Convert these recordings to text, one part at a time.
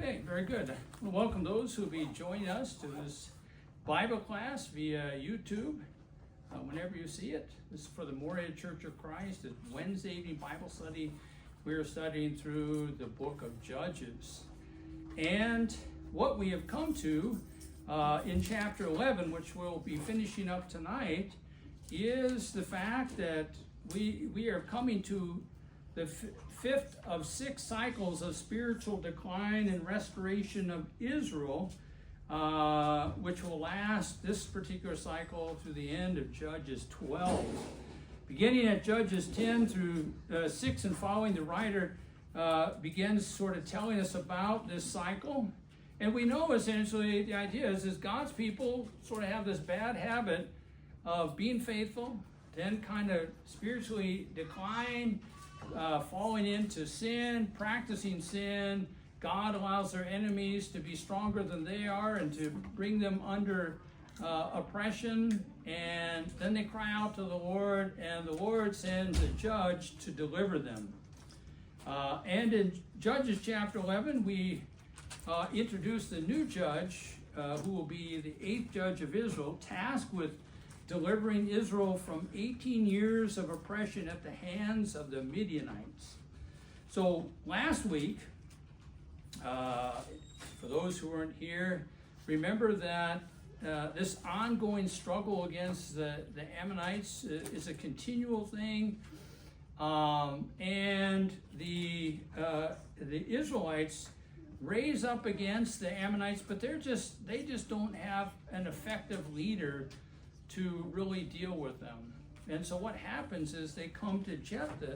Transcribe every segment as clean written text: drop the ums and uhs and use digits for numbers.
Okay, very good. Well, welcome those who will be joining us to this Bible class via YouTube. Whenever you see it, this is for the Morehead Church of Christ. It's Wednesday evening Bible study. We are studying through the book of Judges. And what we have come to in chapter 11, which we'll be finishing up tonight, is the fact that we are coming to the fifth of 6 cycles of spiritual decline and restoration of Israel, which will last this particular cycle through the end of Judges 12. Beginning at Judges 10 through 6 and following, the writer begins sort of telling us about this cycle. And we know essentially the idea is God's people sort of have this bad habit of being faithful, then kind of spiritually decline, falling into sin, practicing sin. God allows their enemies to be stronger than they are and to bring them under oppression. And then they cry out to the Lord, and the Lord sends a judge to deliver them. And in Judges chapter 11, we introduce the new judge, who will be the 8th judge of Israel, tasked with delivering Israel from 18 years of oppression at the hands of the Midianites. So last week, for those who weren't here, remember that this ongoing struggle against the Ammonites is a continual thing, and the Israelites raise up against the Ammonites, but they just don't have an effective leader to really deal with them. And so what happens is they come to Jephthah.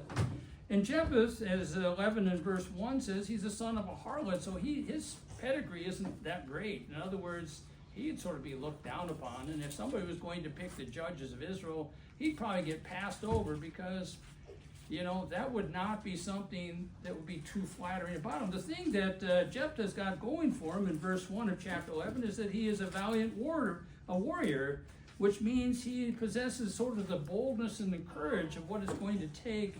And Jephthah, as 11 and verse 1 says, he's the son of a harlot, so his pedigree isn't that great. In other words, he'd sort of be looked down upon. And if somebody was going to pick the judges of Israel, he'd probably get passed over because, that would not be something that would be too flattering about him. The thing that Jephthah's got going for him in verse 1 of chapter 11 is that he is a valiant warrior, which means he possesses sort of the boldness and the courage of what it's going to take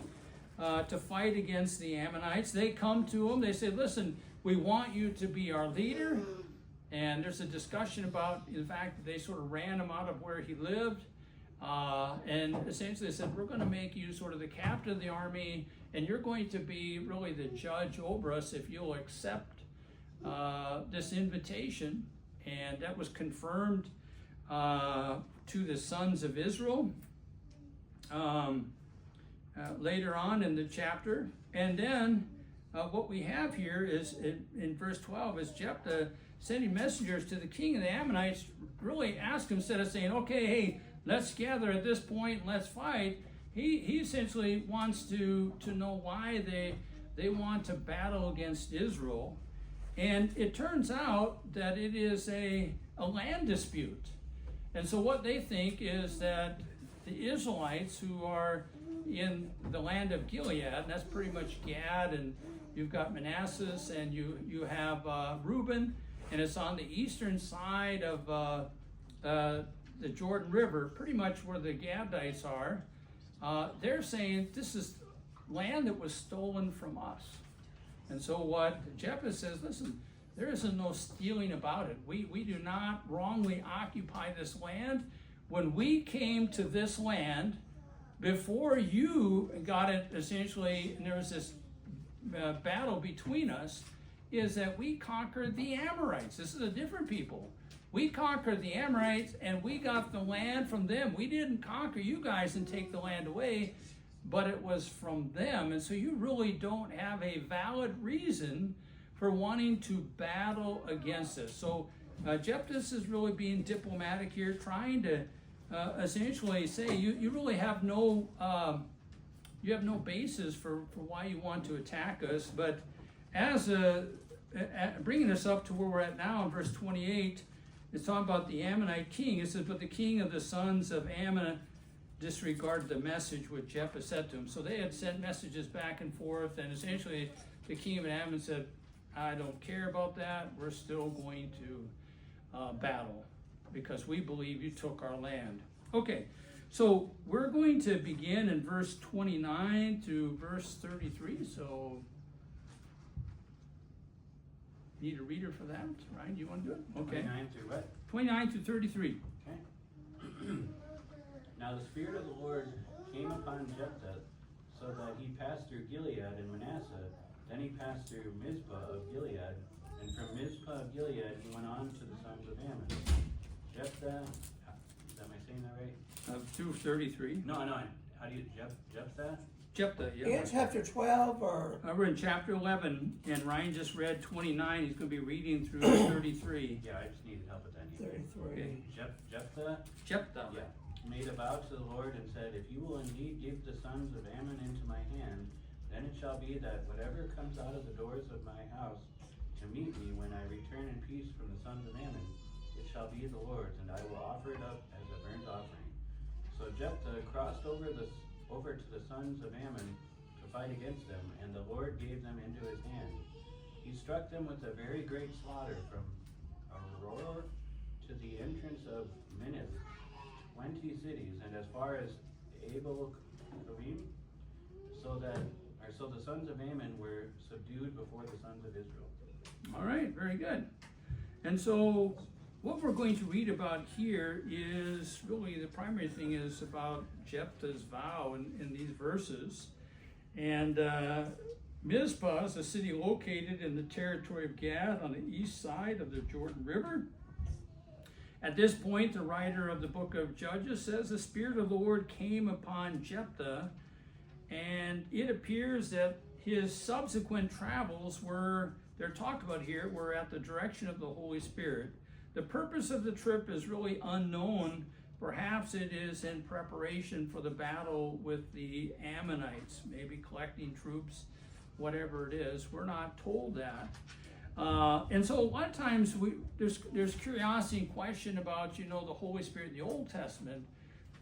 to fight against the Ammonites. They come to him, they say, listen, we want you to be our leader. And there's a discussion about the fact that they sort of ran him out of where he lived. And essentially they said, we're going to make you sort of the captain of the army, and you're going to be really the judge over us if you'll accept this invitation. And that was confirmed to the sons of Israel later on in the chapter. And then what we have here is in verse 12 is Jephthah sending messengers to the king of the Ammonites, really ask him, instead of saying, okay, hey, let's gather at this point and let's fight. He essentially wants to know why they want to battle against Israel. And it turns out that it is a land dispute. And so what they think is that the Israelites who are in the land of Gilead, and that's pretty much Gad, and you've got Manasseh, and you have Reuben, and it's on the eastern side of the Jordan River, pretty much where the Gadites are. They're saying this is land that was stolen from us. And so what Jephthah says, listen, there isn't no stealing about it. We do not wrongly occupy this land. When we came to this land, before you got it essentially, and there was this battle between us, is that we conquered the Amorites. This is a different people. We conquered the Amorites and we got the land from them. We didn't conquer you guys and take the land away, but it was from them. And so you really don't have a valid reason for wanting to battle against us. So Jephthah is really being diplomatic here, trying to essentially say you really have no basis for why you want to attack us. But as bringing us up to where we're at now in verse 28, it's talking about the Ammonite king. It says, but the king of the sons of Ammon disregarded the message which Jephthah said to him. So they had sent messages back and forth, and essentially the king of Ammon said, I don't care about that. We're still going to battle because we believe you took our land. Okay, so we're going to begin in verse 29 to verse 33. So need a reader for that? Ryan, do you want to do it? Okay. 29 through what? 29 through 33. Okay. Now the Spirit of the Lord came upon Jephthah, so that he passed through Gilead and Manasseh. Then he passed through Mizpah of Gilead, and from Mizpah of Gilead he went on to the sons of Ammon. Jephthah, am I saying that right? Through 33. No, how do you, Jephthah? Jephthah, yeah. In chapter 12 or? We're in chapter 11, and Ryan just read 29. He's going to be reading through 33. Yeah, I just needed help with that. 33. Okay. Jephthah? Jephthah. Yeah. Made a vow to the Lord and said, if you will indeed give the sons of Ammon into my hand, then it shall be that whatever comes out of the doors of my house to meet me when I return in peace from the sons of Ammon, it shall be the Lord's, and I will offer it up as a burnt offering. So Jephthah crossed over to the sons of Ammon to fight against them, and the Lord gave them into his hand. He struck them with a very great slaughter from Aroer to the entrance of Minnith, 20 cities, and as far as Abel Kavim, so the sons of Ammon were subdued before the sons of Israel. All right, very good. And so what we're going to read about here is really the primary thing is about Jephthah's vow in these verses. And Mizpah is a city located in the territory of Gad on the east side of the Jordan River. At this point, the writer of the book of Judges says the Spirit of the Lord came upon Jephthah, and it appears that his subsequent travels they're talked about here, were at the direction of the Holy Spirit. The purpose of the trip is really unknown. Perhaps it is in preparation for the battle with the Ammonites, maybe collecting troops, whatever it is. We're not told that. And so a lot of times there's curiosity and question about, the Holy Spirit in the Old Testament.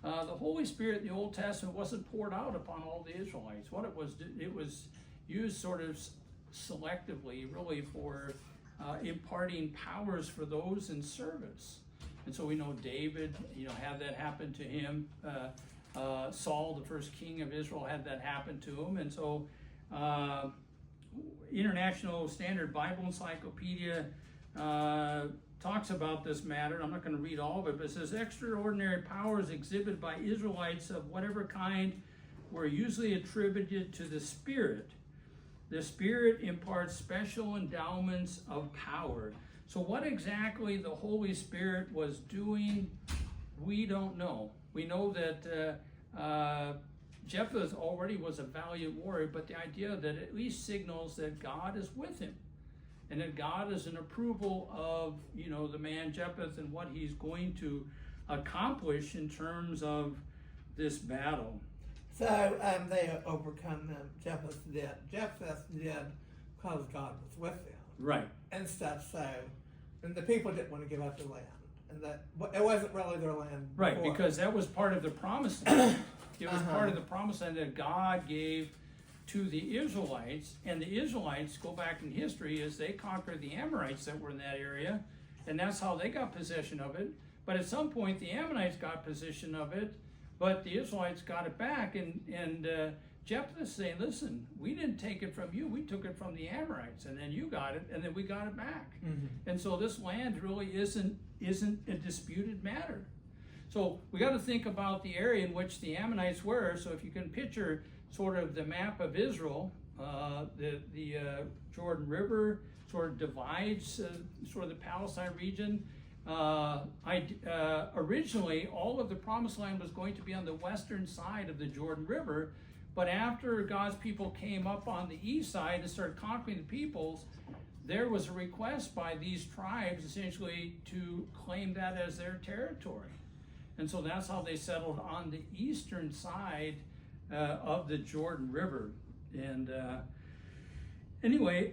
The Holy Spirit in the Old Testament wasn't poured out upon all the Israelites. What it was used sort of selectively, really for imparting powers for those in service. And so we know David, had that happen to him. Saul, the first king of Israel, had that happen to him. And so International Standard Bible Encyclopedia talks about this matter. I'm not going to read all of it, but it says extraordinary powers exhibited by Israelites of whatever kind were usually attributed to the Spirit. The Spirit imparts special endowments of power. So what exactly the Holy Spirit was doing, we don't know. We know that Jephthah already was a valiant warrior, but the idea that at least signals that God is with him, and that God is in approval of, the man Jephthah and what he's going to accomplish in terms of this battle. So they overcome them. Jephthah did because God was with them. Right. And stuff. So, and the people didn't want to give up the land, and that it wasn't really their land. Right, before. because that was part of the promised land. It was part of the promised land that God gave to the Israelites, and the Israelites, go back in history, as they conquered the Amorites that were in that area, and that's how they got possession of it. But at some point, the Ammonites got possession of it, but the Israelites got it back, and Jephthah is saying, listen, we didn't take it from you, we took it from the Amorites, and then you got it, and then we got it back. Mm-hmm. And so this land really isn't a disputed matter. So we got to think about the area in which the Ammonites were. So if you can picture sort of the map of Israel, the Jordan River sort of divides sort of the Palestine region. Originally, all of the Promised Land was going to be on the western side of the Jordan River, but after God's people came up on the east side and started conquering the peoples, there was a request by these tribes essentially to claim that as their territory. And so that's how they settled on the eastern side of the Jordan River. And anyway,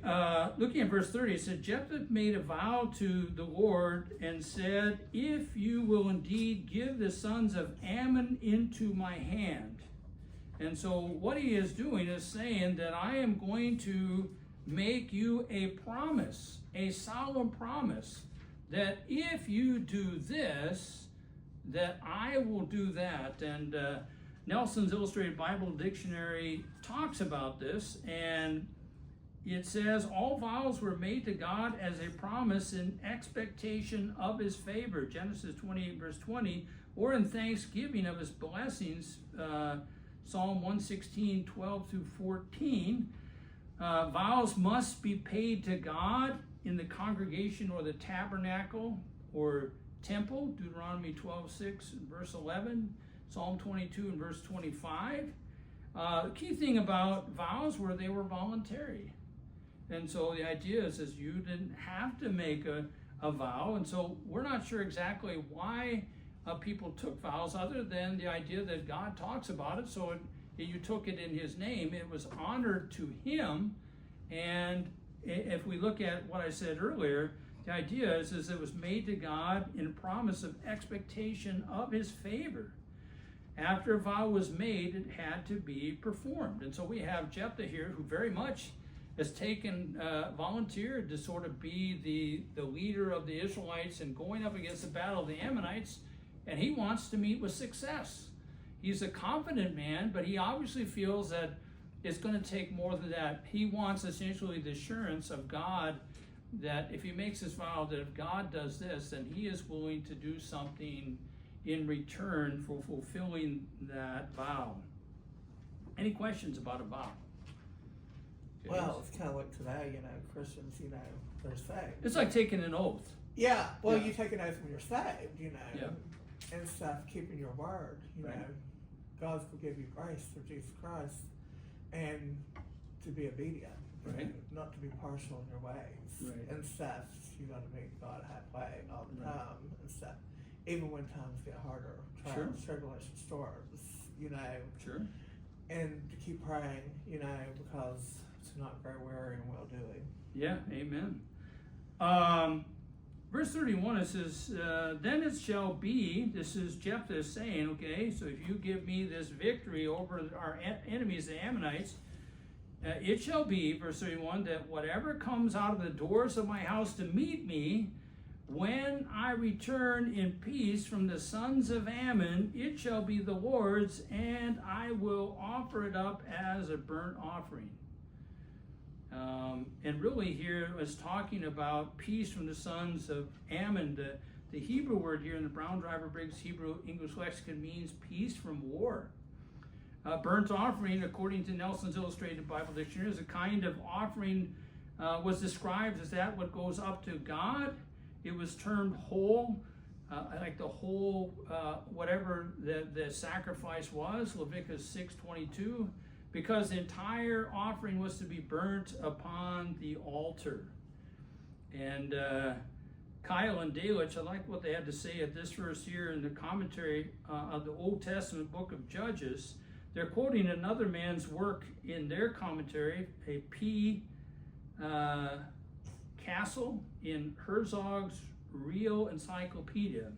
looking at verse 30, it said, Jephthah made a vow to the Lord and said, if you will indeed give the sons of Ammon into my hand. And so what he is doing is saying that I am going to make you a promise, a solemn promise, that if you do this, that I will do that. And Nelson's Illustrated Bible Dictionary talks about this, and it says, all vows were made to God as a promise in expectation of his favor, Genesis 28 verse 20, or in thanksgiving of his blessings, Psalm 116, 12 through 14. Vows must be paid to God in the congregation or the tabernacle or temple, Deuteronomy 12, 6 and verse 11, Psalm 22 and verse 25. The key thing about vows were they were voluntary. And so the idea is you didn't have to make a vow. And so we're not sure exactly why people took vows other than the idea that God talks about it. So you took it in his name. It was honored to him. And if we look at what I said earlier, the idea is it was made to God in promise of expectation of his favor. After a vow was made, it had to be performed. And so we have Jephthah here, who very much has taken, volunteered to sort of be the leader of the Israelites and going up against the battle of the Ammonites, and he wants to meet with success. He's a confident man, but he obviously feels that it's going to take more than that. He wants essentially the assurance of God that if he makes this vow, that if God does this, then he is willing to do something in return for fulfilling that vow. Any questions about a vow? Okay. Well, it's kind of like today, you know, Christians, you know, they're saved. It's like taking an oath. Yeah, well, Yeah. you take an oath when you're saved, you know, Yeah. and stuff, keeping your word, you Right. know. God's will give you grace through Jesus Christ, and to be obedient, you Right. know, not to be partial in your ways Right. and stuff. You got to make God halfway all the Right. time and stuff. Even when times get harder, trials, tribulation, storms, you know, Sure. and to keep praying, you know, because to not grow weary and well doing. Yeah, amen. Verse 31, it says, then it shall be, this is Jephthah saying, okay, so if you give me this victory over our enemies, the Ammonites, it shall be, verse 31, that whatever comes out of the doors of my house to meet me, when I return in peace from the sons of Ammon, it shall be the Lord's, and I will offer it up as a burnt offering. And really here it's talking about peace from the sons of Ammon. The Hebrew word here in the Brown Driver Briggs Hebrew English lexicon means peace from war. Burnt offering, according to Nelson's Illustrated Bible Dictionary, is a kind of offering was described as that what goes up to God. It was termed whole, like the whole, whatever the sacrifice was, Leviticus 6:22. Because the entire offering was to be burnt upon the altar. And Kyle and Delitzsch, I like what they had to say at this verse here in the commentary of the Old Testament book of Judges. They're quoting another man's work in their commentary, a P. Castle in Herzog's Real Encyclopedia.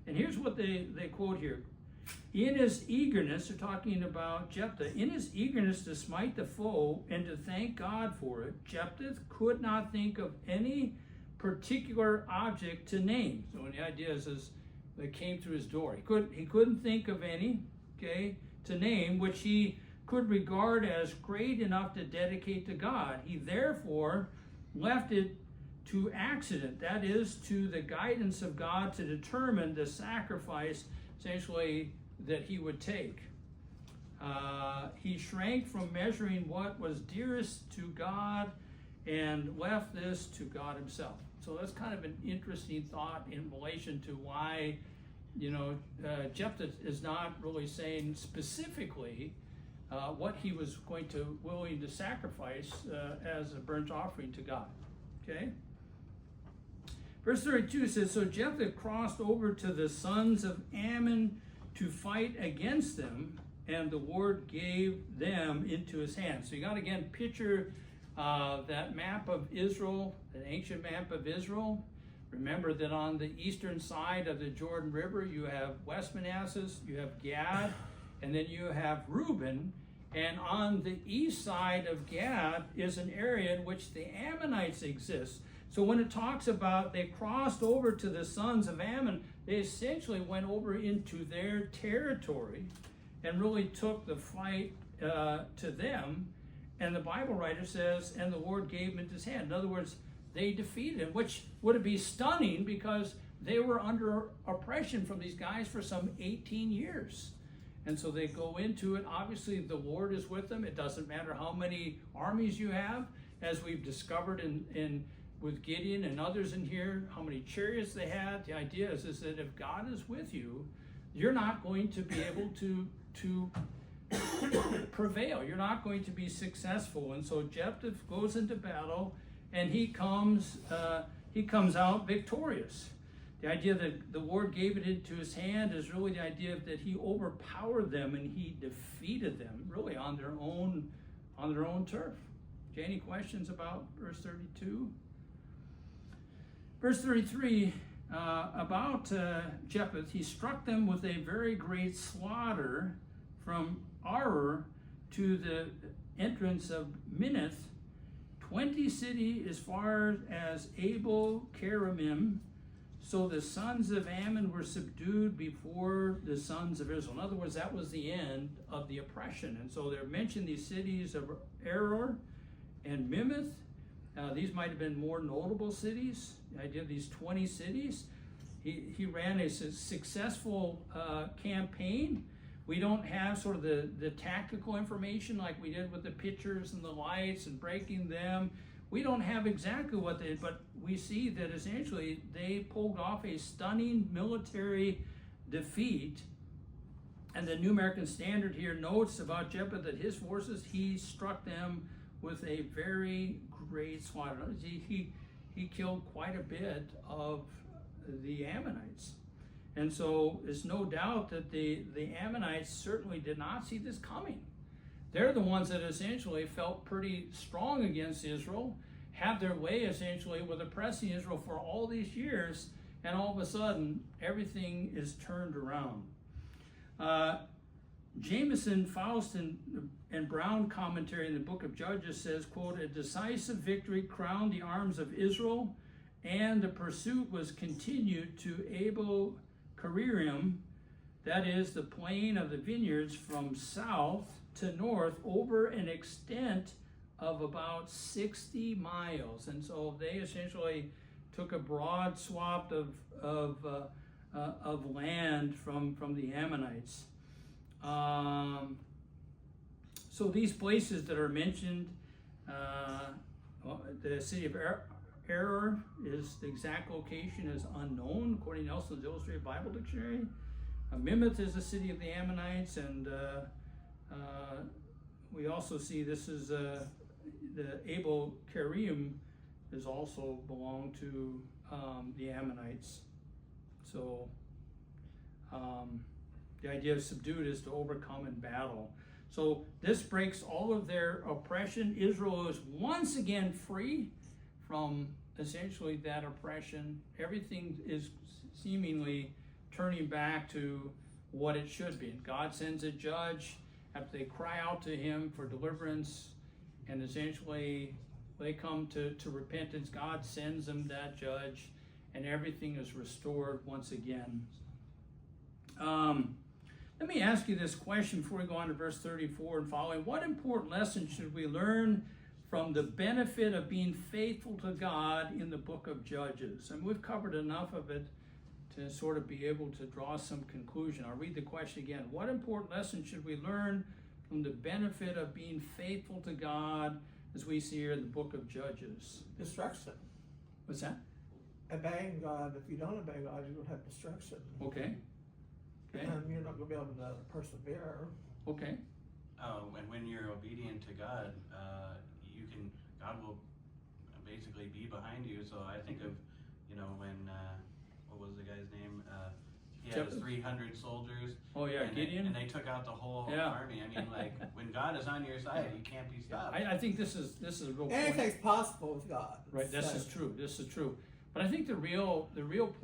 And here's what they quote here. In his eagerness, they're talking about Jephthah, in his eagerness to smite the foe and to thank God for it, Jephthah could not think of any particular object to name. So the idea is that came through his door. He couldn't think of any, okay, to name, which he could regard as great enough to dedicate to God. He therefore left it to accident, that is, to the guidance of God to determine the sacrifice essentially that he would take. He shrank from measuring what was dearest to God and left this to God himself. So that's kind of an interesting thought in relation to why, Jephthah is not really saying specifically what he was willing to sacrifice as a burnt offering to God. Okay? Verse 32 says, so Jephthah crossed over to the sons of Ammon to fight against them, and the Lord gave them into his hands. So you got to again picture that map of Israel, that ancient map of Israel. Remember that on the eastern side of the Jordan River, you have West Manasseh, you have Gad, and then you have Reuben. And on the east side of Gad is an area in which the Ammonites exist. So when it talks about they crossed over to the sons of Ammon, they essentially went over into their territory and really took the fight to them. And the Bible writer says, and the Lord gave him into his hand. In other words, they defeated him, which would be stunning because they were under oppression from these guys for some 18 years. And so they go into it. Obviously, the Lord is with them. It doesn't matter how many armies you have, as we've discovered in with Gideon and others in here, how many chariots they had. The idea is that if God is with you, you're not going to be able to prevail. You're not going to be successful. And so Jephthah goes into battle, and he comes out victorious. The idea that the Lord gave it into his hand is really the idea that he overpowered them and he defeated them really on their own turf. Okay, any questions about verse 32? Verse 33, about Jephthah, he struck them with a very great slaughter from Aroer to the entrance of Minnith, 20 cities as far as Abel Keramim. So the sons of Ammon were subdued before the sons of Israel. In other words, that was the end of the oppression. And so they're mentioned these cities of Aroer and Minnith. These might have been more notable cities. The idea of these 20 cities. He ran a successful campaign. We don't have sort of the tactical information like we did with the pictures and the lights and breaking them. We don't have exactly what they did, but we see that essentially they pulled off a stunning military defeat. And the New American Standard here notes about Jephthah that his forces, he struck them with a very great slaughter. He killed quite a bit of the Ammonites. And so it's no doubt that the Ammonites certainly did not see this coming. They're the ones that essentially felt pretty strong against Israel, had their way essentially with oppressing Israel for all these years, and all of a sudden everything is turned around. Jameson, Faust, and Brown commentary in the book of Judges says, quote, a decisive victory crowned the arms of Israel, and the pursuit was continued to Abel Keramim, that is the plain of the vineyards from south to north over an extent of about 60 miles. And so they essentially took a broad swath of land from the Ammonites. So these places that are mentioned, the city of Aroer is the exact location is unknown according to Nelson's Illustrated Bible Dictionary. Minnith is the city of the Ammonites, and we also see this is the Abel Keramim is also belonged to the Ammonites. So the idea of subdued is to overcome in battle. So this breaks all of their oppression. Israel is once again free from essentially that oppression. Everything is seemingly turning back to what it should be. God sends a judge after they cry out to him for deliverance, and essentially they come to repentance. God sends them that judge, and everything is restored once again. Let me ask you this question before we go on to verse 34 and following. What important lesson should we learn from the benefit of being faithful to God in the book of Judges? And we've covered enough of it to sort of be able to draw some conclusion. I'll read the question again. What important lesson should we learn from the benefit of being faithful to God as we see here in the book of Judges? Destruction. What's that? Obeying God. If you don't obey God, you're going to have destruction. Okay. Okay. And you're not going to be able to persevere. Okay. And when you're obedient to God, God will basically be behind you. So I think of, when, what was the guy's name? He had his 300 soldiers. Oh yeah, Gideon. And they took out the whole army. I mean, like, when God is on your side, you can't be stopped. I think this is a real point. Anything's possible with God. Right, this is true. This is true. But I think the real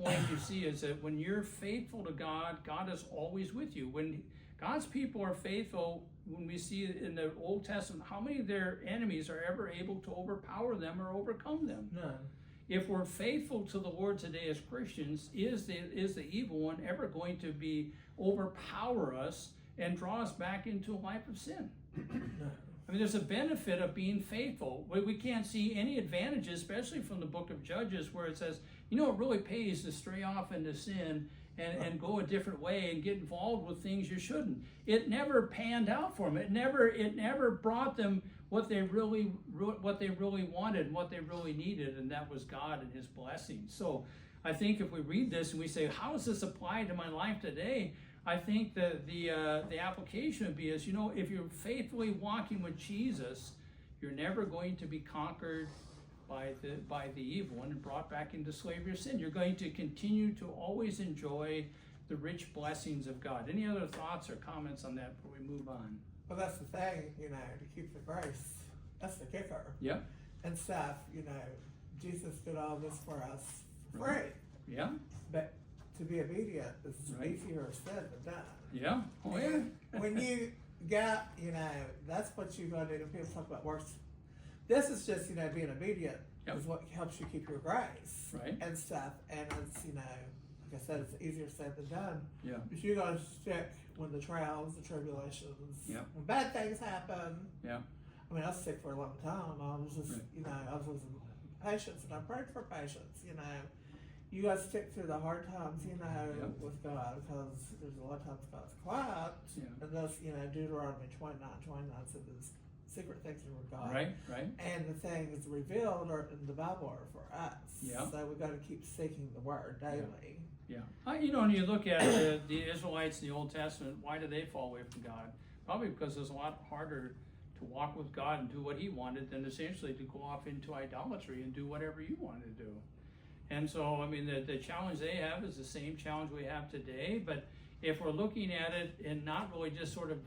point you see is that when you're faithful to God, God is always with you. When God's people are faithful, when we see in the Old Testament, how many of their enemies are ever able to overpower them or overcome them? None. If we're faithful to the Lord today as Christians, is the evil one ever going to overpower us and draw us back into a life of sin? No. I mean, there's a benefit of being faithful. We can't see any advantages, especially from the book of Judges, where it says, you know, it really pays to stray off into sin and go a different way and get involved with things you shouldn't. It never panned out for them. It never brought them what they really wanted, what they really needed, and that was God and His blessings. So I think if we read this and we say, how does this apply to my life today? I think that the application would be is, you know, if you're faithfully walking with Jesus, you're never going to be conquered by the evil one and brought back into slavery or sin. You're going to continue to always enjoy the rich blessings of God. Any other thoughts or comments on that before we move on? Well, that's the thing, you know, to keep the grace. That's the kicker. Yeah. And stuff, you know, Jesus did all this for us for Right. free. Yeah. But to be obedient is Right. easier said than done. Yeah. Oh yeah. And when you got, you know, that's what you gotta do. People talk about works. This is just, you know, being obedient Yep. is what helps you keep your grace. Right. And stuff. And it's, you know, like I said, it's easier said than done. Yeah. If you're gonna stick when the trials, the tribulations, Yep. when bad things happen. Yeah. I mean, I was sick for a long time. I was just, Right. you know, I was losing patience, and I prayed for patience. You know, you got to stick through the hard times, you know, Yep. with God, because there's a lot of times God's quiet. Yeah. And thus, you know, Deuteronomy 29 said there's secret things with God. Right. Right. And the things revealed are in the Bible are for us. Yeah. So we got to keep seeking the Word daily. Yeah. You know, when you look at the Israelites in the Old Testament, why did they fall away from God? Probably because it's a lot harder to walk with God and do what He wanted than essentially to go off into idolatry and do whatever you wanted to do. And so, I mean, the challenge they have is the same challenge we have today. But if we're looking at it and not really just sort of,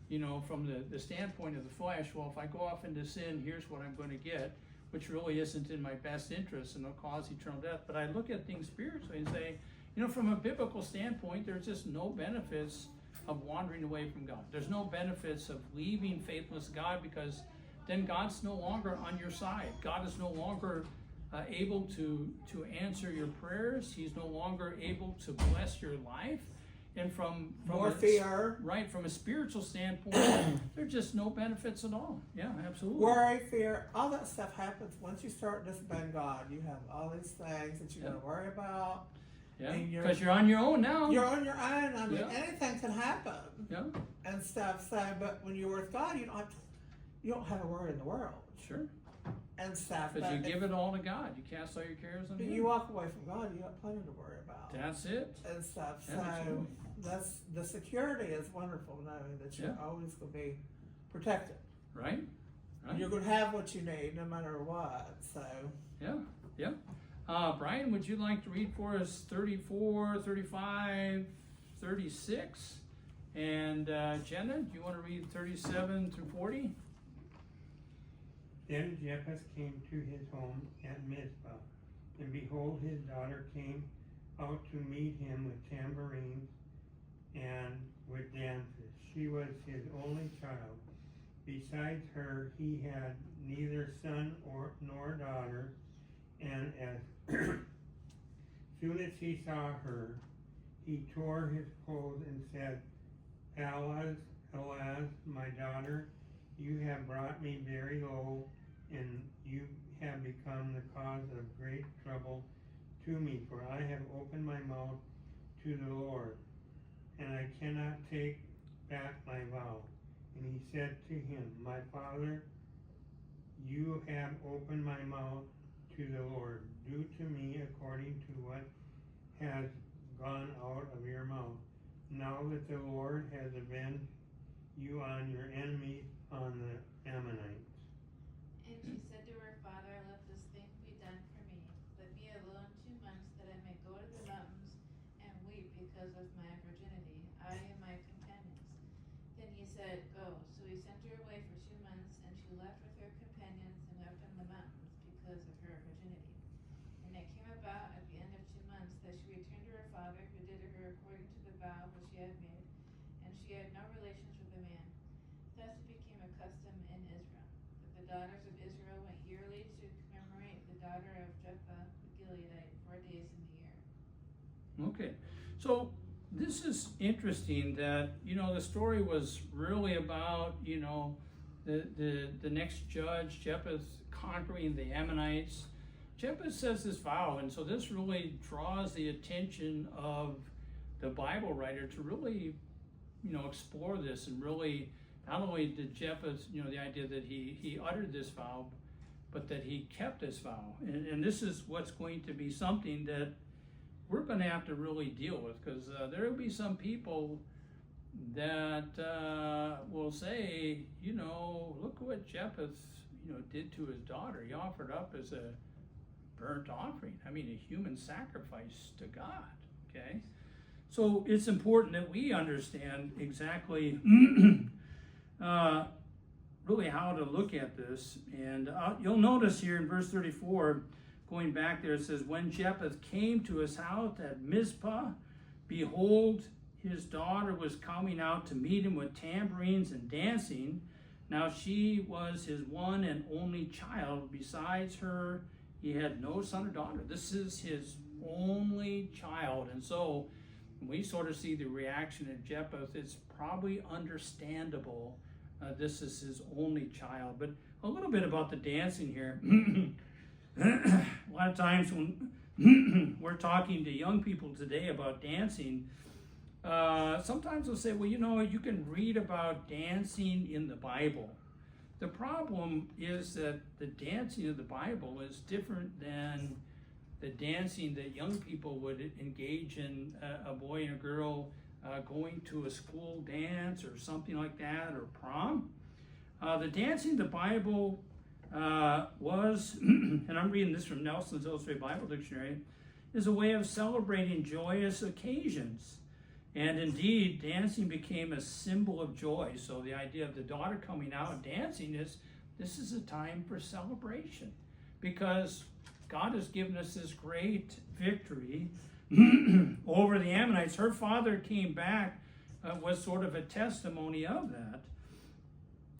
you know, from the standpoint of the flesh, well, if I go off into sin, here's what I'm going to get, which really isn't in my best interest and will cause eternal death. But I look at things spiritually and say, you know, from a biblical standpoint, there's just no benefits of wandering away from God. There's no benefits of leaving faithfulness to God, because then God's no longer on your side. God is no longer able to answer your prayers. He's no longer able to bless your life. And from More fear. Right, from a spiritual standpoint, there's just no benefits at all. Yeah, absolutely. Worry, fear, all that stuff happens once you start disobeying God. You have all these things that you're going to worry about. Yeah, and because you're on your own now. You're on your own. I mean, Yeah. anything can happen. Yeah, And stuff. So, but when you're with God, you don't have a worry in the world sure. and stuff. Because But you give it all to God. You cast all your cares on But Him. you walk away from God, you got plenty to worry about. That's it. And stuff. Yeah, So absolutely. that's the security is wonderful, knowing that you're Yeah. always going to be protected. Right? Right. You're going to have what you need no matter what. So Yeah, yeah. Brian, would you like to read for us 34, 35, 36? And Jenna, do you want to read 37 through 40? Then Jephthah came to his home at Mizpah, and behold, his daughter came out to meet him with tambourines and with dances. She was his only child. Besides her, he had neither son nor daughter, and as soon as he saw her, he tore his clothes and said, Alas, alas, my daughter, you have brought me very low, and you have become the cause of great trouble to me, for I have opened my mouth to the Lord, and I cannot take back my vow. And he said to him, My father, you have opened my mouth to the Lord. Do to me according to what has gone out of your mouth. Now that the Lord has avenged you on your enemies, on the Ammonites. And she said to her father, Let this thing be done for me. Let me alone 2 months, that I may go to the mountains and weep because of my virginity, I and my companions. Then he said, Go. So he sent her away for 2 months, and she left with her companions and up in the mountains because of her virginity. And it came about at the end of 2 months that she returned to her father, who did to her according to the vow which he had made, and she had no relations with the man. Thus it became a custom in Israel, that the daughters of Israel went yearly to commemorate the daughter of Jephthah the Gileadite 4 days in the year. Okay. So this is interesting that, you know, the story was really about, you know, the next judge, Jephthah conquering the Ammonites. Jephthah says this vow, and so this really draws the attention of the Bible writer to really, explore this, and really, not only did Jephthah, the idea that he uttered this vow, but that he kept this vow. And this is what's going to be something that we're going to have to really deal with, because there will be some people that will say, look what Jephthah, did to his daughter. He offered up as a burnt offering. I mean, a human sacrifice to God, okay? So it's important that we understand exactly really how to look at this. And you'll notice here in verse 34, going back there, it says, when Jephthah came to his house at Mizpah, behold, his daughter was coming out to meet him with tambourines and dancing. Now she was his one and only child. Besides her, he had no son or daughter. This is his only child. And so we sort of see the reaction of Jephthah. It's probably understandable. This is his only child. But a little bit about the dancing here. A lot of times when we're talking to young people today about dancing, sometimes they'll say, well, you can read about dancing in the Bible. The problem is that the dancing of the Bible is different than the dancing that young people would engage in, a boy and a girl going to a school dance or something like that, or prom. The dancing of the Bible was, and I'm reading this from Nelson's Illustrated Bible Dictionary, is a way of celebrating joyous occasions. And indeed, dancing became a symbol of joy. So the idea of the daughter coming out and dancing this is a time for celebration, because God has given us this great victory over the Ammonites. Her father came back, was sort of a testimony of that.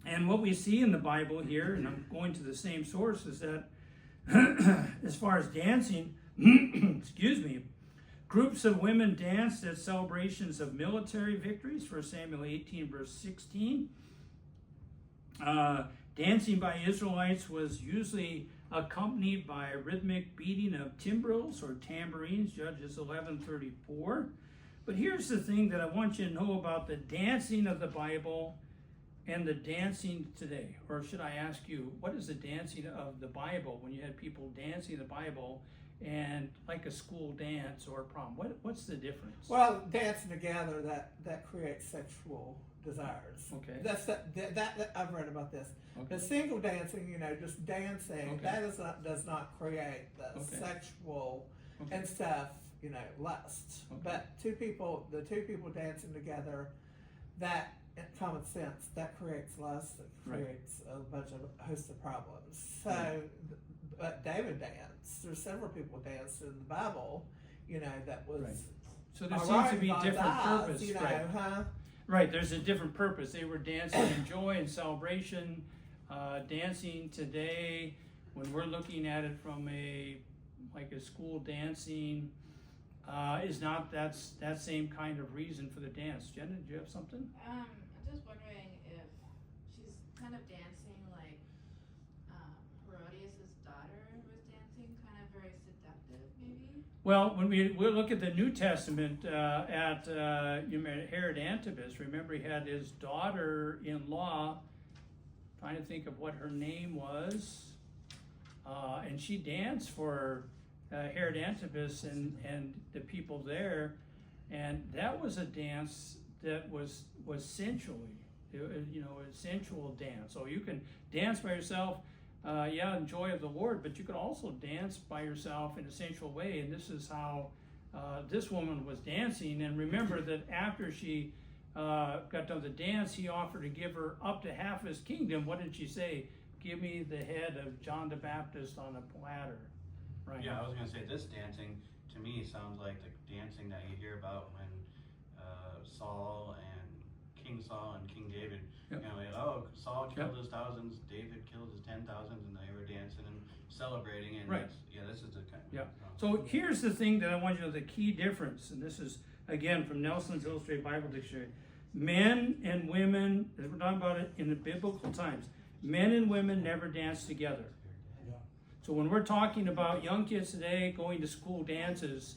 And what we see in the Bible here, and I'm going to the same source, is that as far as dancing, excuse me, groups of women danced at celebrations of military victories, 1 Samuel 18, verse 16. Dancing by Israelites was usually accompanied by a rhythmic beating of timbrels or tambourines, Judges 11:34. But here's the thing that I want you to know about the dancing of the Bible and the dancing today. Or should I ask you, what is the dancing of the Bible when you had people dancing the Bible and like a school dance or a prom? What's the difference? Well, dancing together, that creates sexual desires. Okay. That I've read about this. Okay. The single dancing, just dancing, Okay. that does not create the Okay. sexual Okay. and stuff, lust. Okay. But the two people dancing together, that in common sense, that creates lust, that Right. creates a host of problems. So, Right. but David danced. There's several people danced in the Bible, that was. Right. So there all seems to right, be God's different eyes, purpose, right? Huh? Right, there's a different purpose. They were dancing in joy and celebration. Dancing today, when we're looking at it from a school dancing, is not that same kind of reason for the dance. Jenna, do you have something? I'm just wondering if she's kind of dancing like Herodias' daughter was dancing, kind of very seductive, maybe? Well, when we look at the New Testament at Herod Antipas, remember he had his daughter-in-law, trying to think of what her name was, and she danced for Herod Antipas and the people there, and that was a dance that was sensually, a sensual dance. So you can dance by yourself, in joy of the Lord, but you could also dance by yourself in a sensual way, and this is how this woman was dancing. And remember that after she got done the dance, he offered to give her up to half his kingdom. What did she say? Give me the head of John the Baptist on a platter. Right. Yeah, I was gonna say this dancing to me sounds like the dancing that you hear about when Saul and King Saul and King David. Yep. Saul killed Yep. his thousands, David killed his 10,000s, and they were dancing and celebrating. And Right. this is the kind. Yeah. So here's the thing that I want you to know, the key difference, and this is again from Nelson's Illustrated Bible Dictionary. Men and women, as we're talking about it in the biblical times, men and women never dance together. Yeah. So when we're talking about young kids today going to school dances,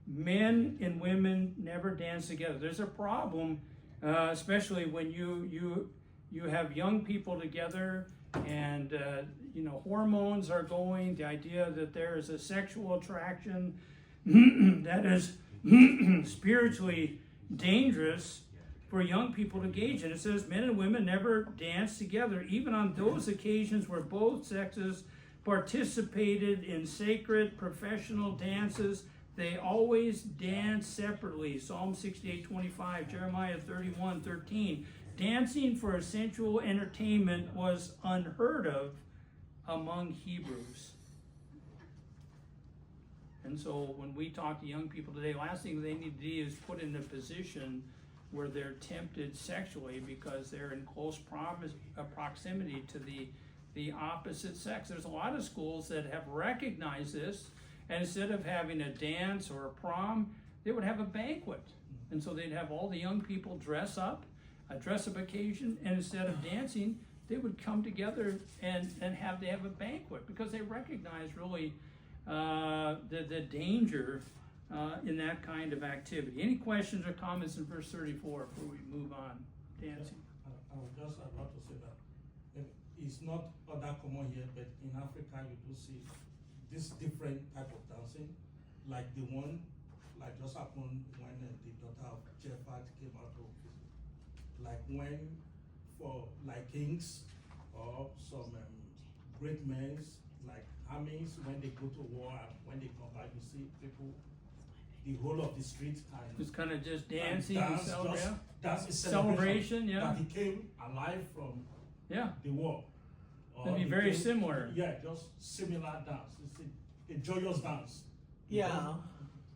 men and women never dance together. There's a problem, especially when you have young people together, and hormones are going. The idea that there is a sexual attraction that is spiritually dangerous for young people to engage in. It says men and women never dance together, even on those occasions where both sexes participated in sacred professional dances. They always dance separately. Psalm 68:25, Jeremiah 31:13. Dancing for sensual entertainment was unheard of among Hebrews. And so when we talk to young people today, last thing they need to do is put in a position where they're tempted sexually because they're in close proximity to the opposite sex. There's a lot of schools that have recognized this, and instead of having a dance or a prom, they would have a banquet. And so they'd have all the young people dress up, a dress-up occasion, and instead of dancing, they would come together and have a banquet, because they recognize really the danger in that kind of activity. Any questions or comments in verse 34 before we move on? Dancing. I was just about to say that it's not that common here, but in Africa you do see this different type of dancing, like the one like just happened when the daughter of Jephthah came out of prison. Like when for like kings or some great men like armies, when they go to war and when they come back, you see people, the whole of the street and Just kind of just dancing and dance, celebrating. that's a Celebration, yeah. that he came alive from Yeah, the war. Or that'd be he very came- similar. Yeah, just similar dance. It's a joyous dance. Yeah.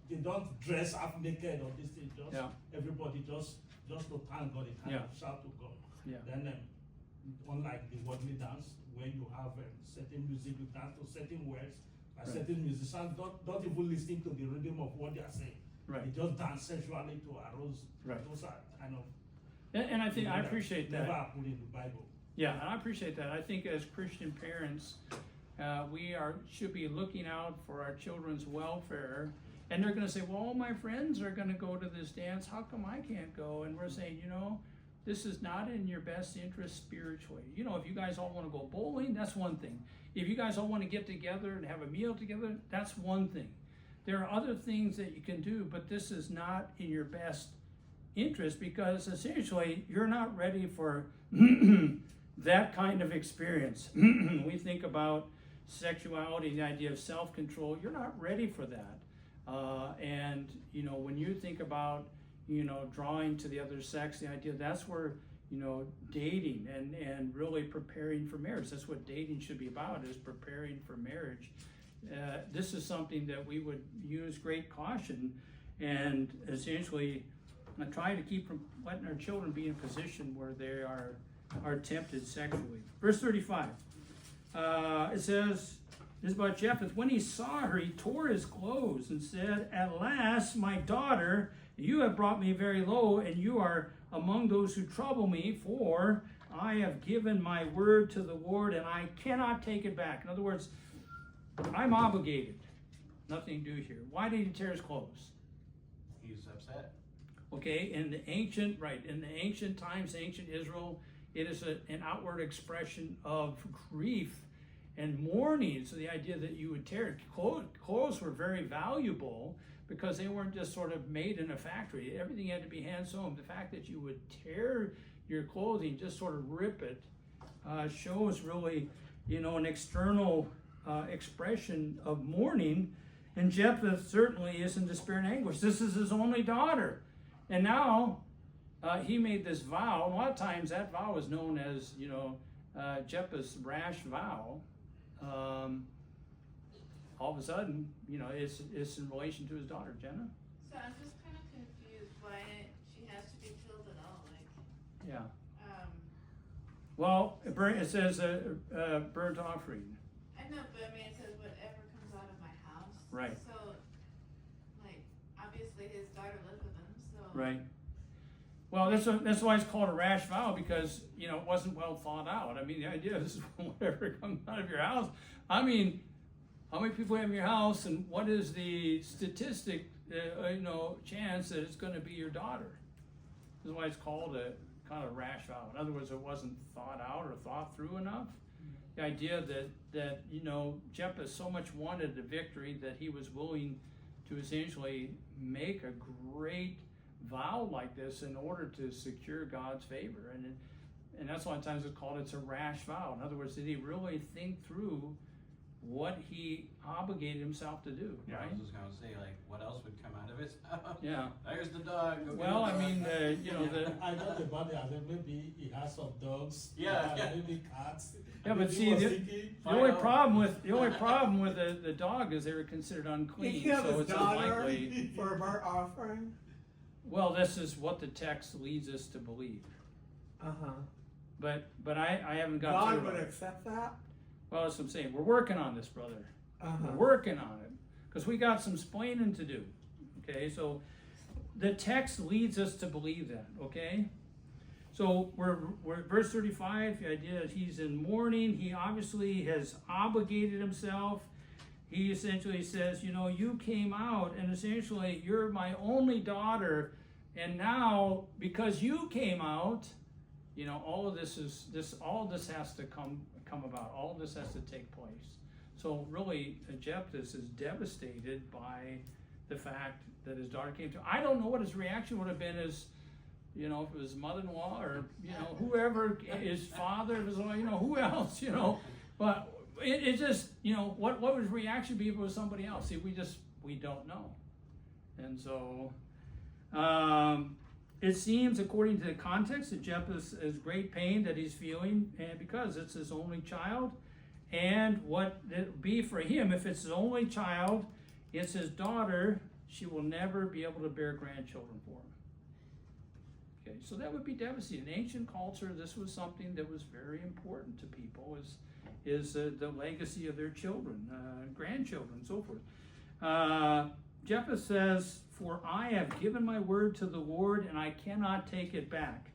They don't dress up naked or this thing. Just Yeah. everybody just to thank God. They kind Yeah. of shout to God. Yeah. Then unlike the worldly dance, when you have certain music, you dance to certain words. And Right. certain musicians don't even listen to the rhythm of what they are saying. Right. They just dance sensually to arouse. Right. Those are kind of. And I think I that appreciate never that. happened in the Bible. Yeah, and I appreciate that. I think as Christian parents, we should be looking out for our children's welfare. And they're going to say, well, all my friends are going to go to this dance. How come I can't go? And we're saying, this is not in your best interest spiritually. If you guys all want to go bowling, that's one thing. If you guys all want to get together and have a meal together, that's one thing. There are other things that you can do, but this is not in your best interest, because essentially you're not ready for that kind of experience. We think about sexuality and the idea of self-control. You're not ready for that. And when you think about drawing to the other sex, the idea that's where dating and really preparing for marriage. That's what dating should be about, is preparing for marriage. This is something that we would use great caution and essentially try to keep from letting our children be in a position where they are tempted sexually. Verse 35, it says, this is about Jephthah. When he saw her, he tore his clothes and said, "At last, my daughter, you have brought me very low, and you are among those who trouble me, for I have given my word to the Lord, and I cannot take it back." In other words, I'm obligated. Nothing to do here. Why did he tear his clothes? He's upset. Okay, in the ancient times, ancient Israel, it is an outward expression of grief and mourning. So the idea that you would tear clothes were very valuable, because they weren't just sort of made in a factory. Everything had to be hand sewn. The fact that you would tear your clothing, just sort of rip it, shows really, an external expression of mourning. And Jephthah certainly is in despair and anguish. This is his only daughter. And now he made this vow. A lot of times that vow is known as, Jephthah's rash vow. All of a sudden, it's in relation to his daughter, Jenna. So I'm just kind of confused why she has to be killed at all. Yeah. Um, Well, it says burnt offering. I know, but it says whatever comes out of my house. Right. So, obviously his daughter lived with him, so. Right. Well, that's why it's called a rash vow, because, you know, it wasn't well thought out. I mean, the idea is whatever comes out of your house. I mean, how many people have in your house, and what is the statistic, chance that it's going to be your daughter? This is why it's called a kind of rash vow. In other words, it wasn't thought out or thought through enough. The idea that Jephthah so much wanted the victory that he was willing to essentially make a great vow like this in order to secure God's favor, and that's a lot of times it's a rash vow. In other words, did he really think through what he obligated himself to do? Yeah, Right? I was just gonna say, like, what else would come out of it? Yeah. There's the dog. Go get Well, the I dog. mean, I thought about it as if maybe he has some dogs. Yeah. Maybe cats. Yeah, but Maybe he see, was the thinking, only out. problem with the dog is they were considered Did unclean, he have so his it's daughter unlikely. for a burnt offering? Well, this is what the text leads us to believe, Uh-huh. but I haven't got God through would it. accept that? Well, that's what I'm saying. We're working on this, brother. Uh-huh. We're working on it because we got some splaining to do. Okay, so the text leads us to believe that. Okay, so we're at verse 35. The idea is he's in mourning. He obviously has obligated himself. He essentially says, you came out, and essentially you're my only daughter, and now because you came out, all of this has to come about. All of this has to take place. So really, Jephthah is devastated by the fact that his daughter came to. I don't know what his reaction would have been as, if it was mother-in-law or whoever, his father, who else, but it just, what would his reaction be if it was somebody else? See, we don't know, and so it seems, according to the context, that Jephthah is great pain that he's feeling, and because it's his only child. And what it'll be for him, if it's his only child, it's his daughter, she will never be able to bear grandchildren for him. Okay, so that would be devastating. In ancient culture, this was something that was very important to people, is the legacy of their children, grandchildren, and so forth. Jephthah says, "For I have given my word to the Lord, and I cannot take it back."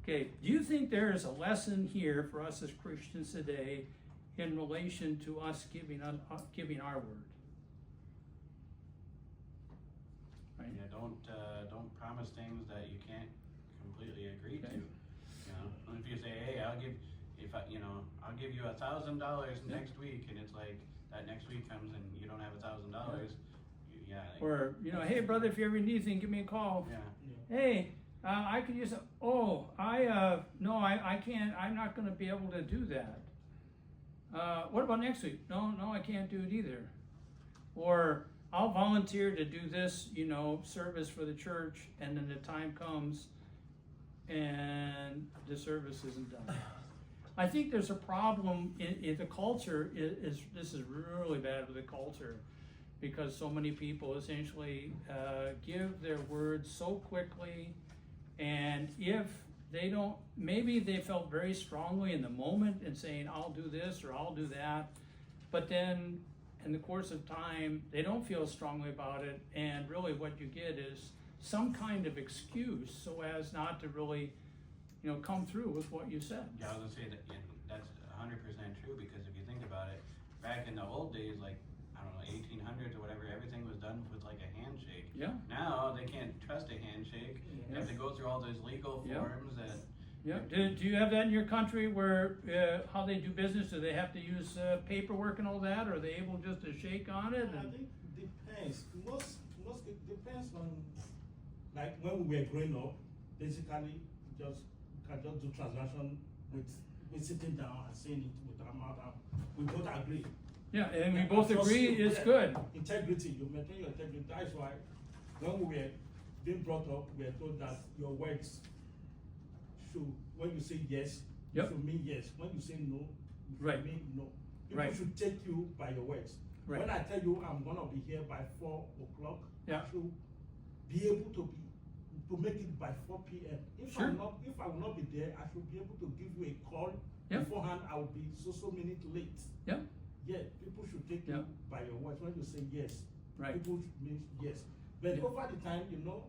Okay, do you think there is a lesson here for us as Christians today in relation to us giving our word? Right? Yeah, don't promise things that you can't completely agree to. Okay. If you say, hey, I'll give you $1,000 Yeah. next week, and it's like that next week comes and you don't have $1,000. Yeah. Or, hey brother, if you ever need anything, give me a call. Yeah. Hey, I could use no, I can't, I'm not gonna be able to do that. What about next week? No, I can't do it either. Or I'll volunteer to do this, service for the church, and then the time comes and the service isn't done. I think there's a problem in the culture. This is really bad with the culture, because so many people essentially give their words so quickly, and if they don't, maybe they felt very strongly in the moment and saying, I'll do this or I'll do that, but then in the course of time, they don't feel strongly about it, and really what you get is some kind of excuse so as not to really, come through with what you said. Yeah, I was gonna say that that's 100% true, because if you think about it, back in the old days, like, I don't know, 1800s or whatever, everything was done with like a handshake. Yeah. Now they can't trust a handshake. They have to go through all those legal Yeah. forms and. Yeah. Do you have that in your country where how they do business? Do they have to use paperwork and all that, or are they able just to shake on it? I And, think depends. Most it depends on, like when we were growing up, basically you can just do transaction with sitting down and saying it with our mouth. We both agree. yeah, and we Yeah, both trust agree you. it's Yeah. good. Integrity, you maintain your integrity. That's why when we were being brought up, we were told that your words should, when you say yes, Yep. you should mean yes. When you say no, you should Right. mean no. People Right. should take you by your words. Right. When I tell you I'm gonna be here by 4 o'clock, Yeah. I should be able to make it by 4 p.m. If Sure. if I will not be there, I should be able to give you a call Yeah. beforehand. I will be so minutes late. Yeah. Yeah, people should take Yeah. you by your words. When you say yes, Right. people should mean yes. But Yeah. over the time,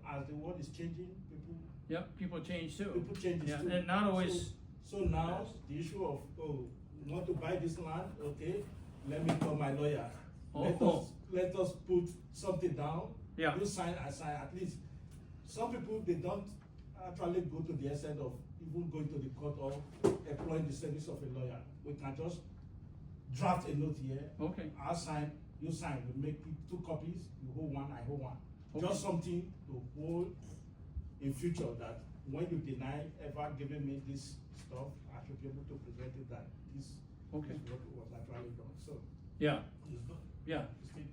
as the world is changing, people Yep, people change too. People change Yeah, too. and not always. So now the issue of, oh, you want to buy this land? Okay, let me call my lawyer. Oh. Let us put something down. Yeah. You sign, I sign. At least some people, they don't actually go to the extent of even going to the court or employing the service of a lawyer. We can just draft a note here. Okay. I sign, you sign. We make it 2 copies. You hold one, I hold one. Okay. Just something to hold in future that when you deny ever giving me this stuff, I should be able to present it that this Okay. is what was actually done. So Yeah. it's done. Yeah. It's done.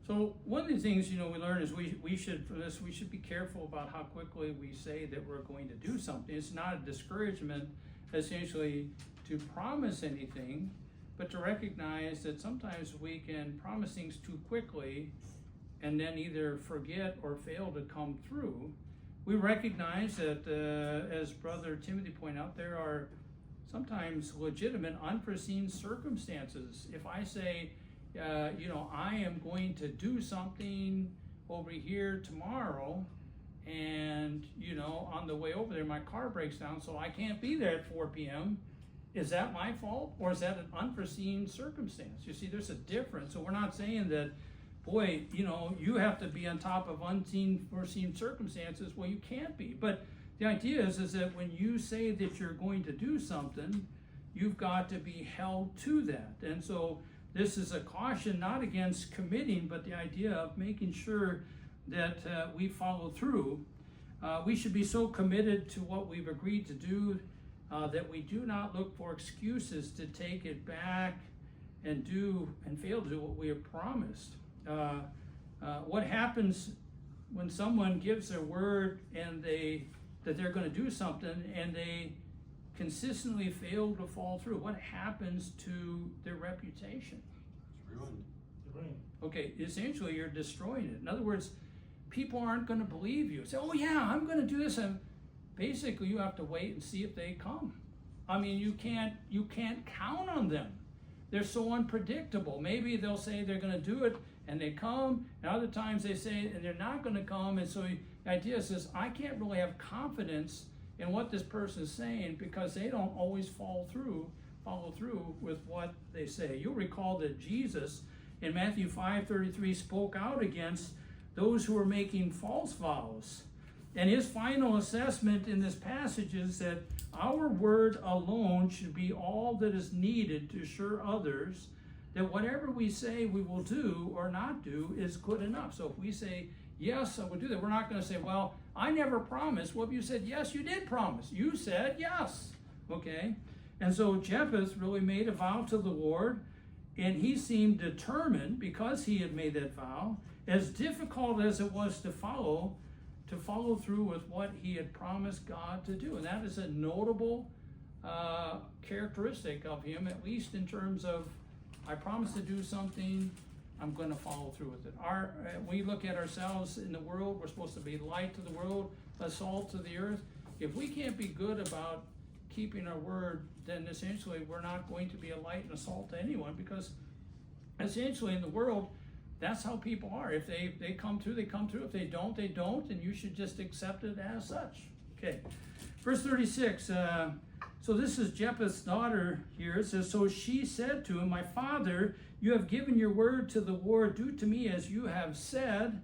So one of the things, you know, we learn is we should, for this, we should be careful about how quickly we say that we're going to do something. It's not a discouragement essentially to promise anything, but to recognize that sometimes we can promise things too quickly and then either forget or fail to come through. We recognize that, as Brother Timothy pointed out, there are sometimes legitimate unforeseen circumstances. If I say, you know, I am going to do something over here tomorrow, and, you know, on the way over there, my car breaks down, so I can't be there at 4 p.m. Is that my fault, or is that an unforeseen circumstance? You see, there's a difference. So we're not saying that, boy, you know, you have to be on top of unforeseen circumstances. Well, you can't be. But the idea is that when you say that you're going to do something, you've got to be held to that. And so this is a caution not against committing, but the idea of making sure that we follow through. We should be so committed to what we've agreed to do that we do not look for excuses to take it back and fail to do what we have promised. What happens when someone gives their word and that they're going to do something and they consistently fail to follow through? What happens to their reputation? It's ruined. Right. Okay, essentially you're destroying it. In other words, people aren't going to believe you. Say, oh yeah, I'm going to do this, and basically you have to wait and see if they come. I mean, you can't count on them. They're so unpredictable. Maybe they'll say they're going to do it and they come, and other times they say and they're not going to come. And so the idea is I can't really have confidence in what this person is saying because they don't always follow through with what they say. You'll recall that Jesus in Matthew 5:33 spoke out against those who were making false vows. And his final assessment in this passage is that our word alone should be all that is needed to assure others that whatever we say we will do or not do is good enough. So if we say, yes, I will do that, we're not going to say, well, I never promised. Well, if you said, yes, you did promise. You said yes. Okay? And so Jephthah really made a vow to the Lord, and he seemed determined, because he had made that vow, as difficult as it was to follow through with what he had promised God to do. And that is a notable characteristic of him, at least in terms of, I promise to do something, I'm going to follow through with it. We look at ourselves in the world, we're supposed to be light to the world, a salt to the earth. If we can't be good about keeping our word, then essentially we're not going to be a light and a salt to anyone, because essentially in the world, that's how people are. If they come through, they come through. If they don't, they don't, and you should just accept it as such. Okay, verse 36. So this is Jephthah's daughter here. It says, so she said to him, my father, you have given your word to the Lord. Do to me as you have said,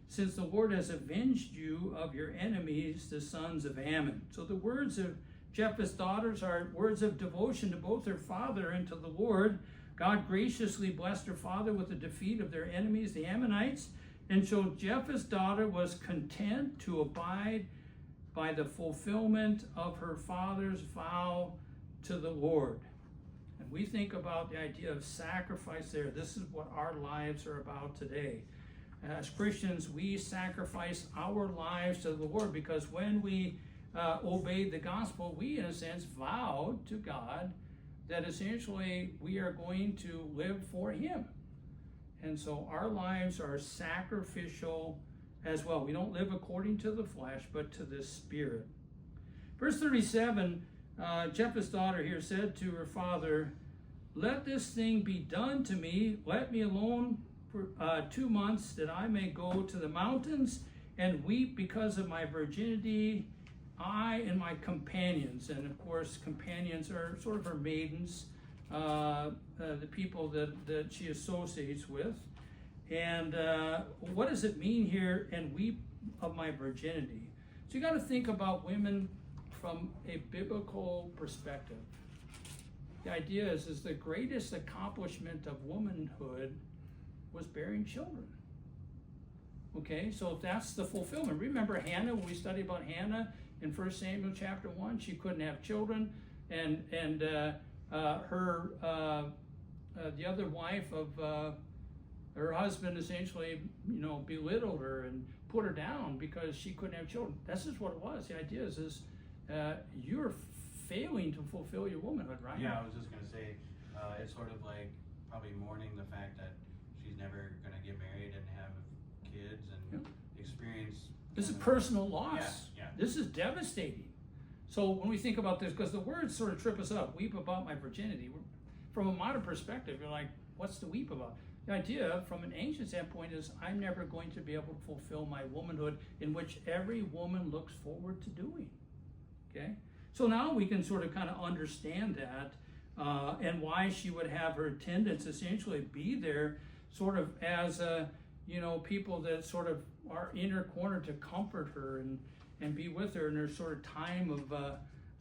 since the Lord has avenged you of your enemies, the sons of Ammon. So the words of Jephthah's daughters are words of devotion to both their father and to the Lord. God graciously blessed her father with the defeat of their enemies, the Ammonites. And so Jephthah's daughter was content to abide by the fulfillment of her father's vow to the Lord. And we think about the idea of sacrifice there. This is what our lives are about today. As Christians, we sacrifice our lives to the Lord, because when we obeyed the gospel, we, in a sense, vowed to God that essentially we are going to live for him. And so our lives are sacrificial as well. We don't live according to the flesh, but to the Spirit. Verse 37, Jephthah's daughter here said to her father, let this thing be done to me. Let me alone for 2 months, that I may go to the mountains and weep because of my virginity. I and my companions, and of course companions are sort of her maidens, the people that she associates with. And what does it mean here, and weep of my virginity? So you got to think about women from a biblical perspective. The idea is the greatest accomplishment of womanhood was bearing children. Okay, so that's the fulfillment. Remember Hannah, when we studied about Hannah in 1 Samuel chapter 1, she couldn't have children, and her the other wife of her husband essentially, belittled her and put her down because she couldn't have children. This is what it was. The idea is you're failing to fulfill your womanhood, right? Yeah, I was just gonna say, it's sort of like probably mourning the fact that she's never gonna get married and have kids and experience. This is personal loss. Yeah. This is devastating. So when we think about this, because the words sort of trip us up, weep about my virginity. From a modern perspective, you're like, what's to weep about? The idea from an ancient standpoint is I'm never going to be able to fulfill my womanhood, in which every woman looks forward to doing. Okay? So now we can sort of kind of understand that and why she would have her attendants essentially be there sort of as people that sort of are in her corner to comfort her and be with her in her sort of time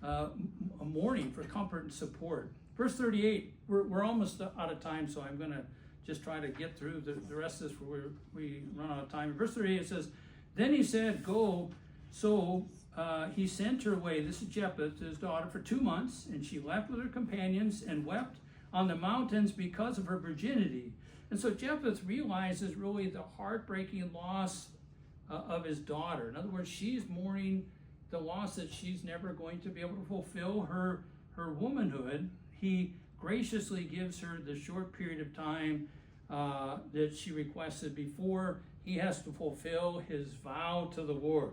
of mourning for comfort and support. Verse 38, we're almost out of time, so I'm going to just try to get through the rest of this before we run out of time. In verse 38 it says, then he said, go. So he sent her away, this is Jephthah, his daughter, for 2 months, and she left with her companions and wept on the mountains because of her virginity. And so Jephthah realizes really the heartbreaking loss of his daughter. In other words, she's mourning the loss that she's never going to be able to fulfill her womanhood. He graciously gives her the short period of time that she requested before he has to fulfill his vow to the Lord.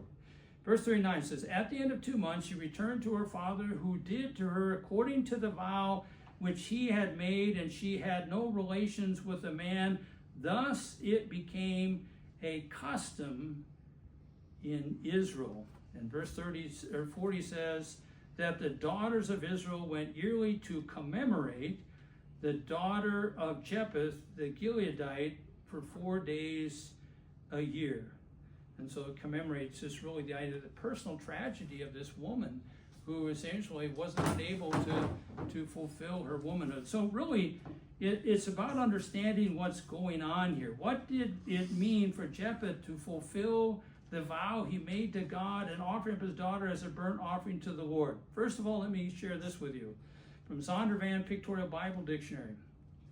Verse 39 says, at the end of 2 months, she returned to her father, who did to her according to the vow which he had made, and she had no relations with a man. Thus it became a custom in Israel. And verse 40 says that the daughters of Israel went yearly to commemorate the daughter of Jephthah the Gileadite for 4 days a year. And so it commemorates just really the idea of the personal tragedy of this woman who essentially wasn't able to fulfill her womanhood. So really, it's about understanding what's going on here. What did it mean for Jephthah to fulfill the vow he made to God and offer up his daughter as a burnt offering to the Lord? First of all, let me share this with you from Zondervan Pictorial Bible Dictionary.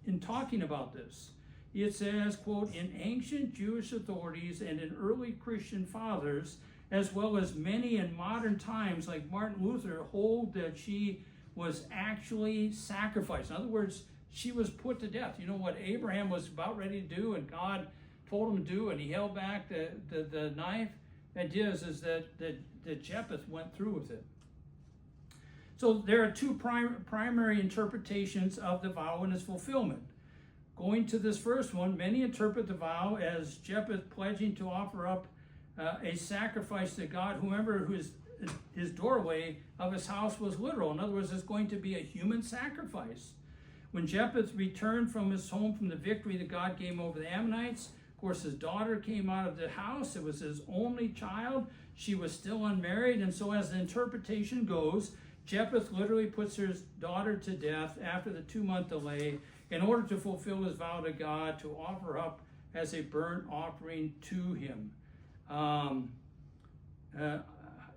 In talking about this, it says, quote, in ancient Jewish authorities and in early Christian fathers, as well as many in modern times, like Martin Luther, hold that she was actually sacrificed. In other words, she was put to death. You know what Abraham was about ready to do, and God told him to do, and he held back the knife? The idea is that Jephthah went through with it. So there are two primary interpretations of the vow and its fulfillment. Going to this first one, many interpret the vow as Jephthah pledging to offer up a sacrifice to God, whomever his doorway of his house was literal. In other words, it's going to be a human sacrifice. When Jephthah returned from his home from the victory that God gave over the Ammonites, of course, his daughter came out of the house. It was his only child. She was still unmarried. And so as the interpretation goes, Jephthah literally puts his daughter to death after the 2-month delay in order to fulfill his vow to God to offer up as a burnt offering to him.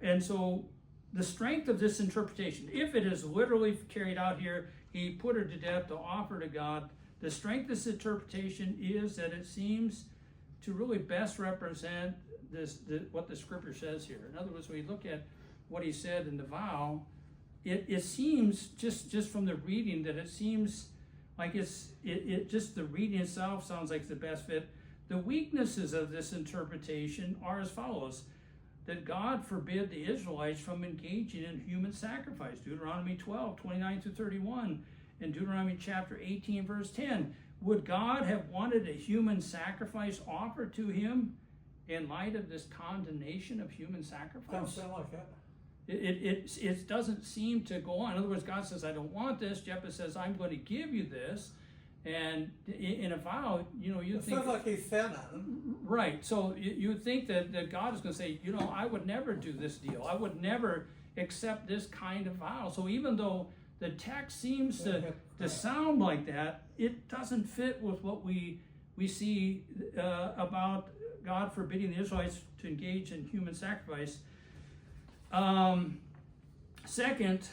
And so the strength of this interpretation, if it is literally carried out here, he put her to death to offer to God. The strength of this interpretation is that it seems to really best represent what the scripture says here. In other words, when we look at what he said in the vow, it seems just from the reading that it seems like it just the reading itself sounds like the best fit. The weaknesses of this interpretation are as follows: that God forbid the Israelites from engaging in human sacrifice. Deuteronomy 12, 29 through 31, and Deuteronomy chapter 18, verse 10. Would God have wanted a human sacrifice offered to him in light of this condemnation of human Don't sacrifice? sound like that. it doesn't seem to go on. In other words, God says, I don't want this. Jephthah says, I'm going to give you this. And in a vow, you It think, sounds like he's sinning. right. So you would think that God is going to say, I would never do this deal. I would never accept this kind of vow. So even though the text seems to sound like that, it doesn't fit with what we see about God forbidding the Israelites to engage in human sacrifice. Second,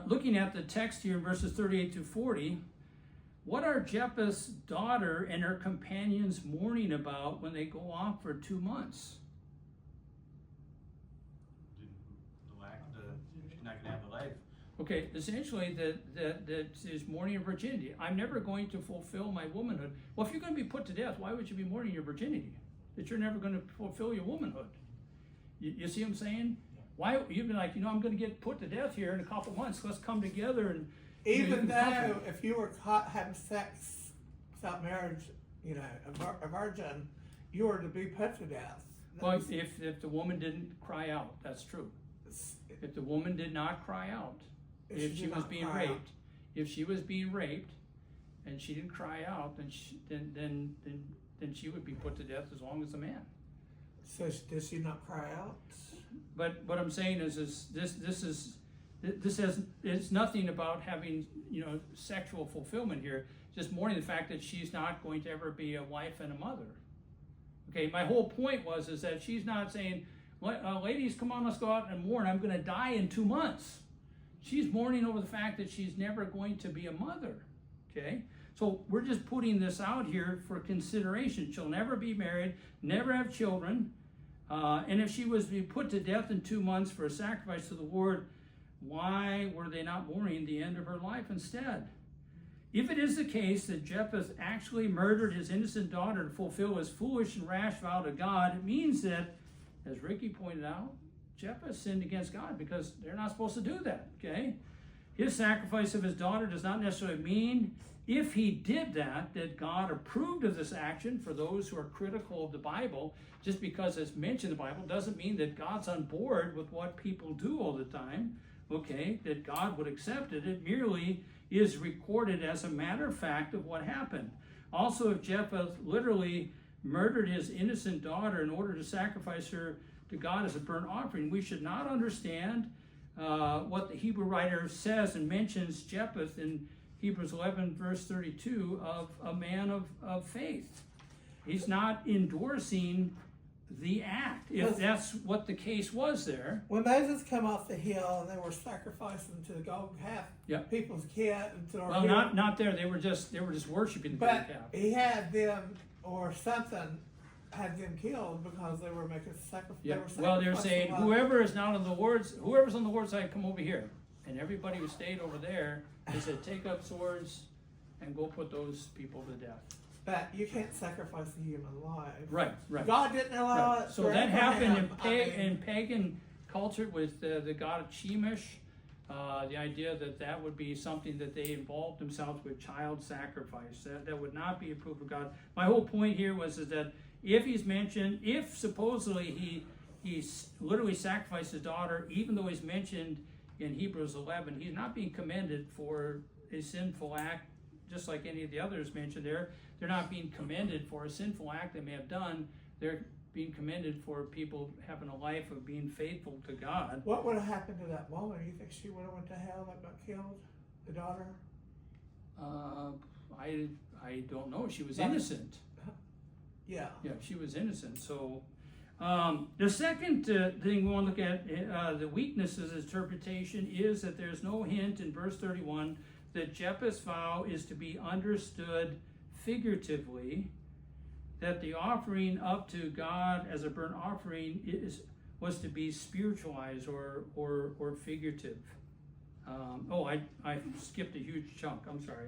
looking at the text here in verses 38 to 40, what are Jephthah's daughter and her companions mourning about when they go off for 2 months? She's not gonna have a life. Okay, essentially that is mourning of virginity. I'm never going to fulfill my womanhood. Well, if you're going to be put to death, why would you be mourning your virginity? That you're never going to fulfill your womanhood. You see what I'm saying? Why you'd be like, I'm going to get put to death here in a couple months. Let's come together and Even though if you were caught having sex without marriage, a virgin, you were to be put to death. Well, if the woman didn't cry out, that's true. If the woman did not cry out, if she was being raped, and she didn't cry out, then she would be put to death as long as the man. So does she not cry out? But what I'm saying is this it's nothing about having sexual fulfillment here. Just mourning the fact that she's not going to ever be a wife and a mother. Okay, my whole point is that she's not saying, ladies, come on, let's go out and mourn. I'm going to die in 2 months. She's mourning over the fact that she's never going to be a mother. Okay, so we're just putting this out here for consideration. She'll never be married, never have children, and if she was to be put to death in 2 months for a sacrifice to the Lord, why were they not mourning the end of her life instead? If it is the case that Jephthah actually murdered his innocent daughter to fulfill his foolish and rash vow to God, it means that, as Ricky pointed out, Jephthah sinned against God because they're not supposed to do that, okay? His sacrifice of his daughter does not necessarily mean, if he did that God approved of this action. For those who are critical of the Bible, just because it's mentioned in the Bible doesn't mean that God's on board with what people do all the time, okay? That God would accept it. It merely is recorded as a matter of fact of what happened. Also, if Jephthah literally murdered his innocent daughter in order to sacrifice her to God as a burnt offering, we should not understand what the Hebrew writer says and mentions Jephthah in Hebrews 11 verse 32 of a man of faith. He's not endorsing the act, if that's what the case was there. When Moses came off the hill and they were sacrificing to the golden calf, people's kid. Well, not there. They were just worshiping the golden calf. But he had them or something had them killed because they were making sacrifice. Yeah. Well, they're saying whoever's on the Lord's side, come over here. And everybody who stayed over there, they said, take up swords and go put those people to death. But you can't sacrifice a human life. Right. God didn't allow it. So that happened in pagan culture with the god of Chemosh. The idea that would be something that they involved themselves with child sacrifice. That would not be approved of God. My whole point here is that if supposedly he literally sacrificed his daughter, even though he's mentioned in Hebrews 11, he's not being commended for a sinful act, just like any of the others mentioned there. They're not being commended for a sinful act they may have done. They're being commended for people having a life of being faithful to God. What would have happened to that woman? You think she would have went to hell and got killed? The daughter? I don't know. She was innocent. Yeah. Yeah, she was innocent. So the second thing we want to look at, the weaknesses of interpretation, is that there's no hint in verse 31 that Jephthah's vow is to be understood figuratively, that the offering up to God as a burnt offering was to be spiritualized or figurative. I skipped a huge chunk. I'm sorry.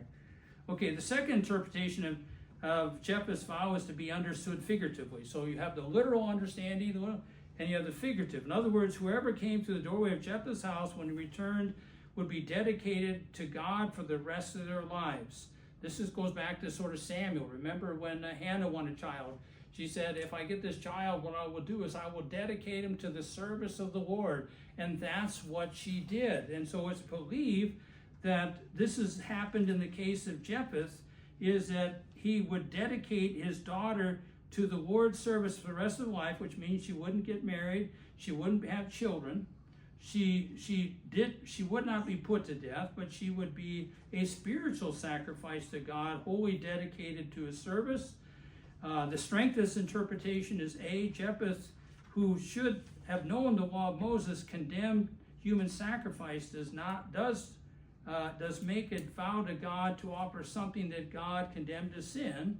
Okay, the second interpretation of Jephthah's vow is to be understood figuratively. So you have the literal understanding, and you have the figurative. In other words, whoever came through the doorway of Jephthah's house when he returned would be dedicated to God for the rest of their lives. This goes back to sort of Samuel. Remember when Hannah wanted a child? She said, if I get this child, what I will do is I will dedicate him to the service of the Lord. And that's what she did. And so it's believed that this has happened in the case of Jephthah, is that he would dedicate his daughter to the Lord's service for the rest of her life, which means she wouldn't get married, she wouldn't have children, she would not be put to death, but she would be a spiritual sacrifice to God, wholly dedicated to his service. The strength of this interpretation is Jephthah, who should have known the law of Moses, condemned human sacrifice, does make it vow to God to offer something that God condemned as sin.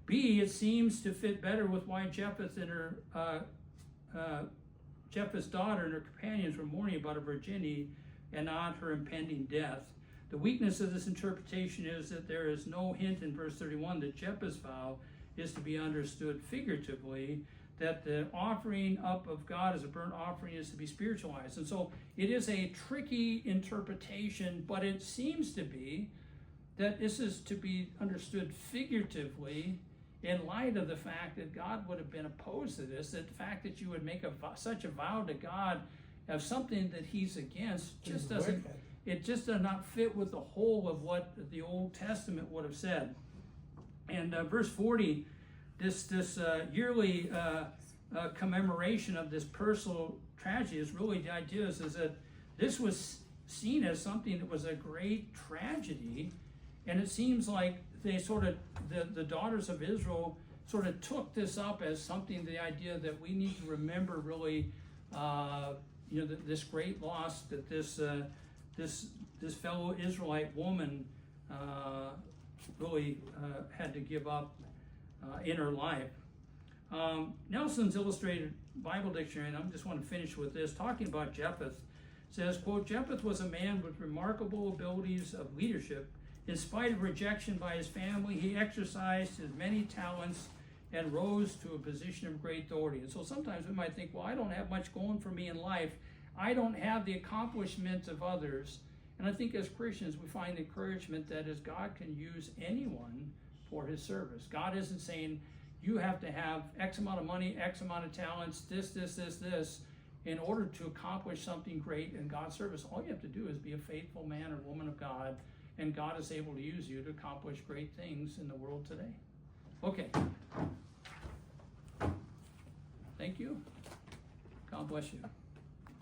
B, it seems to fit better with why Jephthah and her Jephthah's daughter and her companions were mourning about her virginity and not her impending death. The weakness of this interpretation is that there is no hint in verse 31 that Jephthah's vow is to be understood figuratively, that the offering up of God as a burnt offering is to be spiritualized. And so it is a tricky interpretation, but it seems to be that this is to be understood figuratively in light of the fact that God would have been opposed to this, that the fact that you would make such a vow to God of something that he's against just doesn't, it just does not fit with the whole of what the Old Testament would have said. And verse 40, this yearly commemoration of this personal tragedy is really the idea is that this was seen as something that was a great tragedy, and it seems like they sort of, the daughters of Israel sort of took this up as something, the idea that we need to remember really, this great loss that this fellow Israelite woman really had to give up in her life. Nelson's Illustrated Bible Dictionary, and I just want to finish with this, talking about Jephthah, says, quote, Jephthah was a man with remarkable abilities of leadership. In spite of rejection by his family, he exercised his many talents and rose to a position of great authority. And so sometimes we might think, well, I don't have much going for me in life. I don't have the accomplishments of others. And I think as Christians, we find encouragement that as God can use anyone for his service. God isn't saying you have to have X amount of money, X amount of talents, this, in order to accomplish something great in God's service. All you have to do is be a faithful man or woman of God, and God is able to use you to accomplish great things in the world today. Okay. Thank you. God bless you.